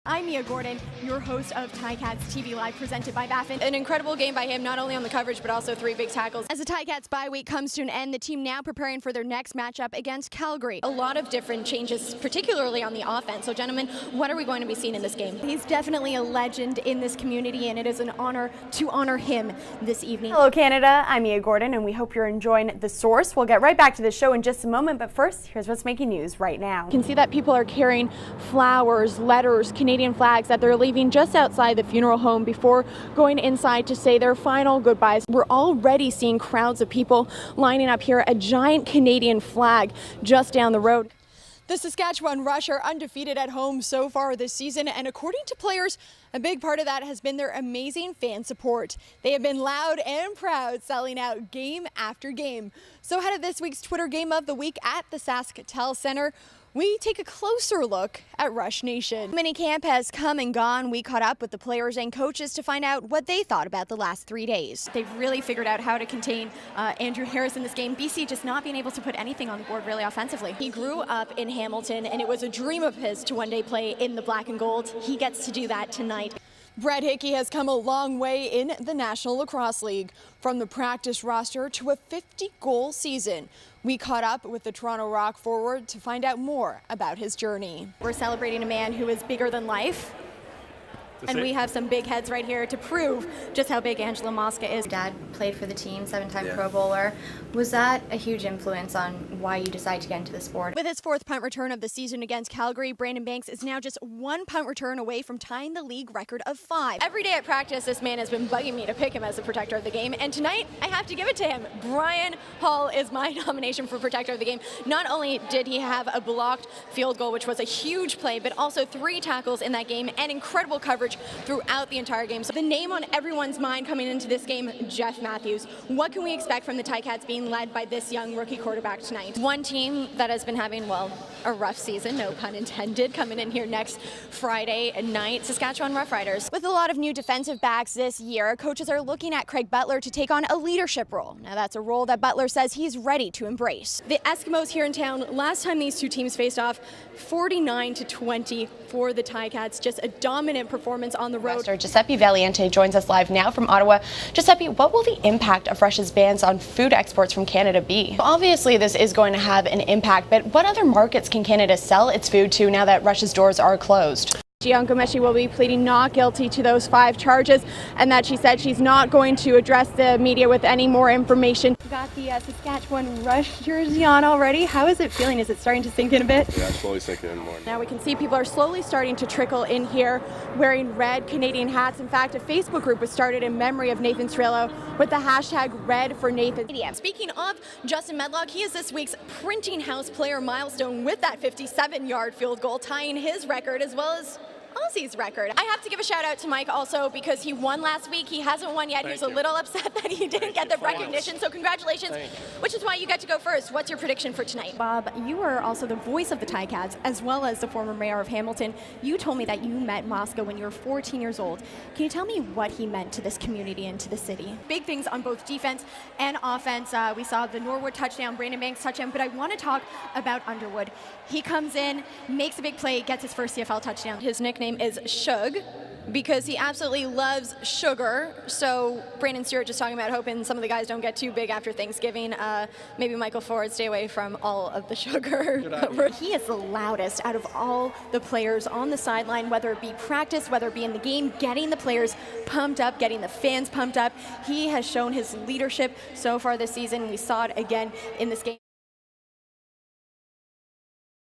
I'm Mia Gordon, your host of Ticats TV Live, presented by Baffin. An incredible game by him, not only on the coverage, but also 3 big tackles. As the Ticats bye week comes to an end, the team now preparing for their next matchup against Calgary. A lot of different changes, particularly on the offense. So, gentlemen, what are we going to be seeing in this game? He's definitely a legend in this community, and it is an honor to honor him this evening. Hello, Canada. I'm Mia Gordon, and we hope you're enjoying The Source. We'll get right back to the show in just a moment, but first, here's what's making news right now. You can see that people are carrying flowers, letters, Canadian flags that they're leaving just outside the funeral home before going inside to say their final goodbyes. We're already seeing crowds of people lining up here, a giant Canadian flag just down the road. The Saskatchewan Rush are undefeated at home so far this season, and according to players, a big part of that has been their amazing fan support. They have been loud and proud, selling out game after game. So ahead of this week's Twitter Game of the Week at the SaskTel Center, we take a closer look at Rush Nation. Minicamp has come and gone. We caught up with the players and coaches to find out what they thought about the last 3 days. They've really figured out how to contain Andrew Harris in this game. BC just not being able to put anything on the board really offensively. He grew up in Hamilton, and it was a dream of his to one day play in the black and gold. He gets to do that tonight. Brett Hickey has come a long way in the National Lacrosse League, from the practice roster to a 50-goal season. We caught up with the Toronto Rock forward to find out more about his journey. We're celebrating a man who is bigger than life. And we have some big heads right here to prove just how big Angela Mosca is. Dad played for the team, 7-time Pro Bowler. Was that a huge influence on why you decided to get into the sport? With his 4th punt return of the season against Calgary, Brandon Banks is now just 1 punt return away from tying the league record of 5. Every day at practice, this man has been bugging me to pick him as the protector of the game, and tonight I have to give it to him. Brian Hall is my nomination for protector of the game. Not only did he have a blocked field goal, which was a huge play, but also 3 tackles in that game and incredible coverage throughout the entire game. So the name on everyone's mind coming into this game, Jeff Matthews. What can we expect from the Ticats being led by this young rookie quarterback tonight? One team that has been having, well, a rough season, no pun intended, coming in here next Friday night, Saskatchewan Roughriders. With a lot of new defensive backs this year, coaches are looking at Craig Butler to take on a leadership role. Now that's a role that Butler says he's ready to embrace. The Eskimos here in town, last time these two teams faced off, 49-20 for the Ticats. Just a dominant performance on the road. Giuseppe Valiente joins us live now from Ottawa. Giuseppe, what will the impact of Rush's bans on food exports from Canada be? Obviously, this is going to have an impact, but what other markets can Canada sell its food to now that Rush's doors are closed? Giancomeshi will be pleading not guilty to those 5 charges, and that she said she's not going to address the media with any more information. We got the Saskatchewan Rush jersey on already. How is it feeling? Is it starting to sink in a bit? Yeah, it's slowly sinking in more. Now we can see people are slowly starting to trickle in here wearing red Canadian hats. In fact, a Facebook group was started in memory of Nathan Strello with the hashtag Red for Nathan. Speaking of Justin Medlock, he is this week's Printing House player milestone with that 57-yard field goal, tying his record as well as Aussie's record. I have to give a shout out to Mike also because he won last week. He hasn't won yet. He's a little upset that he didn't get the recognition. So congratulations, which is why you get to go first. What's your prediction for tonight? Bob, you are also the voice of the Ticats as well as the former mayor of Hamilton. You told me that you met Mosca when you were 14 years old. Can you tell me what he meant to this community and to the city? Big things on both defense and offense. We saw the Norwood touchdown, Brandon Banks touchdown, but I want to talk about Underwood. He comes in, makes a big play, gets his first CFL touchdown. His nickname is Shug because he absolutely loves sugar. So Brandon Stewart just talking about hoping some of the guys don't get too big after Thanksgiving. Maybe Michael Ford, stay away from all of the sugar. He is the loudest out of all the players on the sideline, whether it be practice, whether it be in the game, getting the players pumped up, getting the fans pumped up. He has shown his leadership so far this season. We saw it again in this game.